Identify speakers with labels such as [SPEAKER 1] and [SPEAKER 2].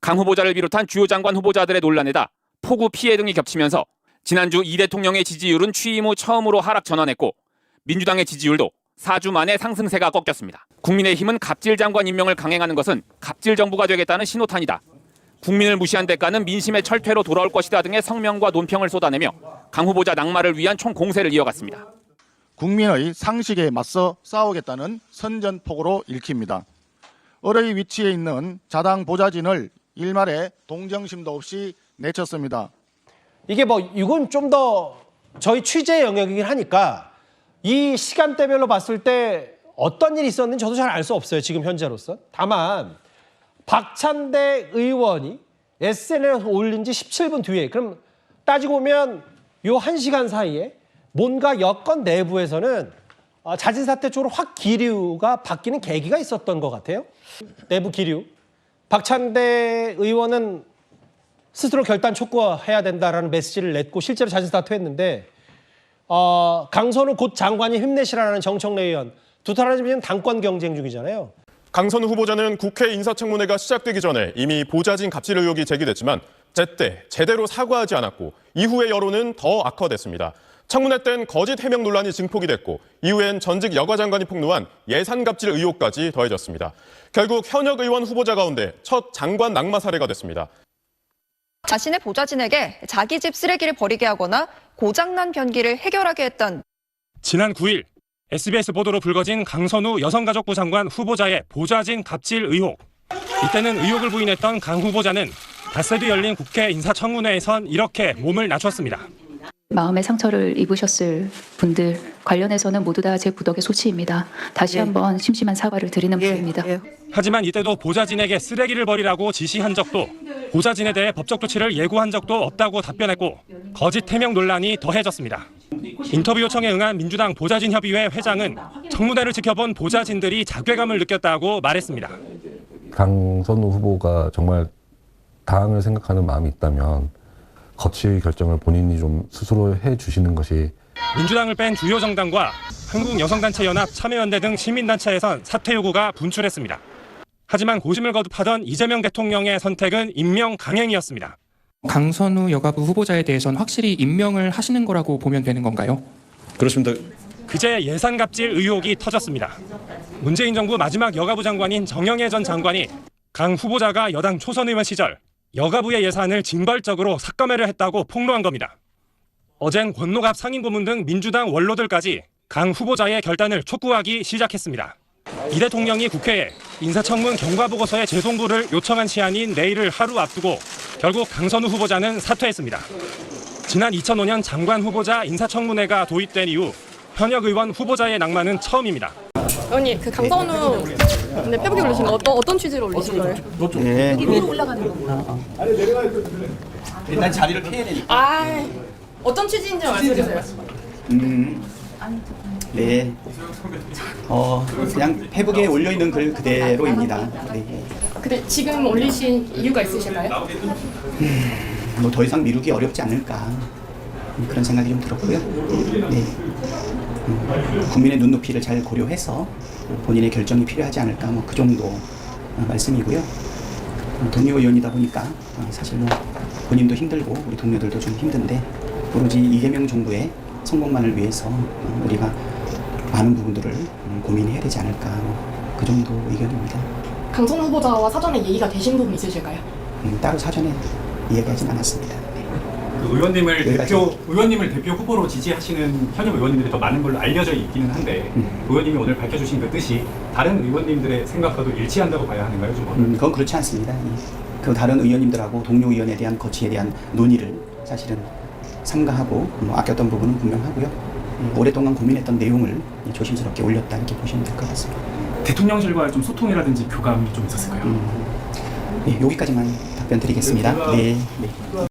[SPEAKER 1] 강 후보자를 비롯한 주요 장관 후보자들의 논란에다 폭우 피해 등이 겹치면서 지난주 이 대통령의 지지율은 취임 후 처음으로 하락 전환했고 민주당의 지지율도 4주 만에 상승세가 꺾였습니다. 국민의힘은 갑질 장관 임명을 강행하는 것은 갑질 정부가 되겠다는 신호탄이다. 국민을 무시한 대가는 민심의 철퇴로 돌아올 것이다 등의 성명과 논평을 쏟아내며 강 후보자 낙마를 위한 총공세를 이어갔습니다.
[SPEAKER 2] 국민의 상식에 맞서 싸우겠다는 선전포고로 읽힙니다. 을의 위치에 있는 자당 보좌진을 일말의 동정심도 없이 내쳤습니다.
[SPEAKER 3] 이게 이건 좀 더 저희 취재 영역이긴 하니까 이 시간대별로 봤을 때 어떤 일이 있었는지 저도 잘 알 수 없어요. 지금 현재로서. 다만 박찬대 의원이 SNS에 올린 지 17분 뒤에 그럼 따지고 보면 요 1시간 사이에 뭔가 여권 내부에서는 자진 사퇴 쪽으로 확 기류가 바뀌는 계기가 있었던 것 같아요. 내부 기류. 박찬대 의원은 스스로 결단 촉구해야 된다라는 메시지를 냈고 실제로 자진 사퇴했는데 강선우 곧 장관이 힘내시라는 정청래 의원 두 사람이 지금 당권 경쟁 중이잖아요.
[SPEAKER 4] 강선우 후보자는 국회 인사청문회가 시작되기 전에 이미 보좌진 갑질 의혹이 제기됐지만 제때 제대로 사과하지 않았고 이후의 여론은 더 악화됐습니다. 청문회 땐 거짓 해명 논란이 증폭이 됐고 이후엔 전직 여가장관이 폭로한 예산 갑질 의혹까지 더해졌습니다. 결국 현역 의원 후보자 가운데 첫 장관 낙마 사례가 됐습니다.
[SPEAKER 5] 자신의 보좌진에게 자기 집 쓰레기를 버리게 하거나 고장난 변기를 해결하게 했던
[SPEAKER 6] 지난 9일 SBS 보도로 불거진 강선우 여성가족부 장관 후보자의 보좌진 갑질 의혹. 이때는 의혹을 부인했던 강 후보자는 닷새도 열린 국회 인사청문회에선 이렇게 몸을 낮췄습니다.
[SPEAKER 7] 마음의 상처를 입으셨을 분들 관련해서는 모두 다 제 부덕의 소치입니다. 다시 한번 심심한 사과를 드리는 바입니다.
[SPEAKER 6] 하지만 이때도 보좌진에게 쓰레기를 버리라고 지시한 적도 보좌진에 대해 법적 조치를 예고한 적도 없다고 답변했고 거짓 해명 논란이 더해졌습니다. 인터뷰 요청에 응한 민주당 보좌진협의회 회장은 청문회를 지켜본 보좌진들이 자괴감을 느꼈다고 말했습니다.
[SPEAKER 8] 강선우 후보가 정말 당을 생각하는 마음이 있다면 거칠 결정을 본인이 좀 스스로 해주시는 것이
[SPEAKER 6] 민주당을 뺀 주요 정당과 한국여성단체연합 참여연대 등 시민단체에선 사퇴 요구가 분출했습니다. 하지만 고심을 거듭하던 이재명 대통령의 선택은 임명 강행이었습니다.
[SPEAKER 9] 강선우 여가부 후보자에 대해서는 확실히 임명을 하시는 거라고 보면 되는 건가요?
[SPEAKER 10] 그렇습니다.
[SPEAKER 6] 그제 예산 갑질 의혹이 터졌습니다. 문재인 정부 마지막 여가부 장관인 정영애 전 장관이 강 후보자가 여당 초선 의원 시절 여가부의 예산을 징벌적으로 삭감해를 했다고 폭로한 겁니다. 어젠 권노갑 상임고문 등 민주당 원로들까지 강 후보자의 결단을 촉구하기 시작했습니다. 이 대통령이 국회에 인사청문 경과보고서의 재송부를 요청한 시한인 내일을 하루 앞두고 결국 강선우 후보자는 사퇴했습니다. 지난 2005년 장관 후보자 인사청문회가 도입된 이후 현역 의원 후보자의 낙마는 처음입니다.
[SPEAKER 11] 의원님, 그 강선우 근데 페북에 올리신 거 어떤 취지로 올리신 거예요?
[SPEAKER 10] 네.
[SPEAKER 11] 위로 올라가는 거구나.
[SPEAKER 10] 일단 자리를 피해야 되니까.
[SPEAKER 11] 어떤 취지인지 말씀해주세요.
[SPEAKER 10] 네. 그냥 페북에 올려 있는 글 그대로입니다. 네.
[SPEAKER 11] 근데 지금 올리신 이유가 있으실까요?
[SPEAKER 10] 뭐 더 이상 미루기 어렵지 않을까 그런 생각이 좀 들었고요. 네. 국민의 눈높이를 잘 고려해서 본인의 결정이 필요하지 않을까 뭐 그 정도 말씀이고요. 동료 의원이다 보니까 사실 뭐 본인도 힘들고 우리 동료들도 좀 힘든데 오로지 이재명 정부의 성공만을 위해서 우리가 많은 부분들을 고민해야 되지 않을까 그 정도 의견입니다.
[SPEAKER 11] 강선우 후보자와 사전에 얘기가 되신 부분 있으실까요?
[SPEAKER 10] 따로 사전에 이야기하진 않았습니다.
[SPEAKER 12] 그 의원님을 대표 후보로 지지하시는 현역 의원님들이 더 많은 걸로 알려져 있기는 한데 의원님이 오늘 밝혀주신 그 뜻이 다른 의원님들의 생각과도 일치한다고 봐야 하는가요?
[SPEAKER 10] 그건 그렇지 않습니다. 그 다른 의원님들하고 동료 의원에 대한 거치에 대한 논의를 사실은 삼가하고 뭐 아꼈던 부분은 분명하고요. 오랫동안 고민했던 내용을 조심스럽게 올렸다 이렇게 보시면 될 것 같습니다.
[SPEAKER 12] 대통령실과의 좀 소통이라든지 교감이 좀 있었을까요?
[SPEAKER 10] 네, 여기까지만 답변 드리겠습니다. 네.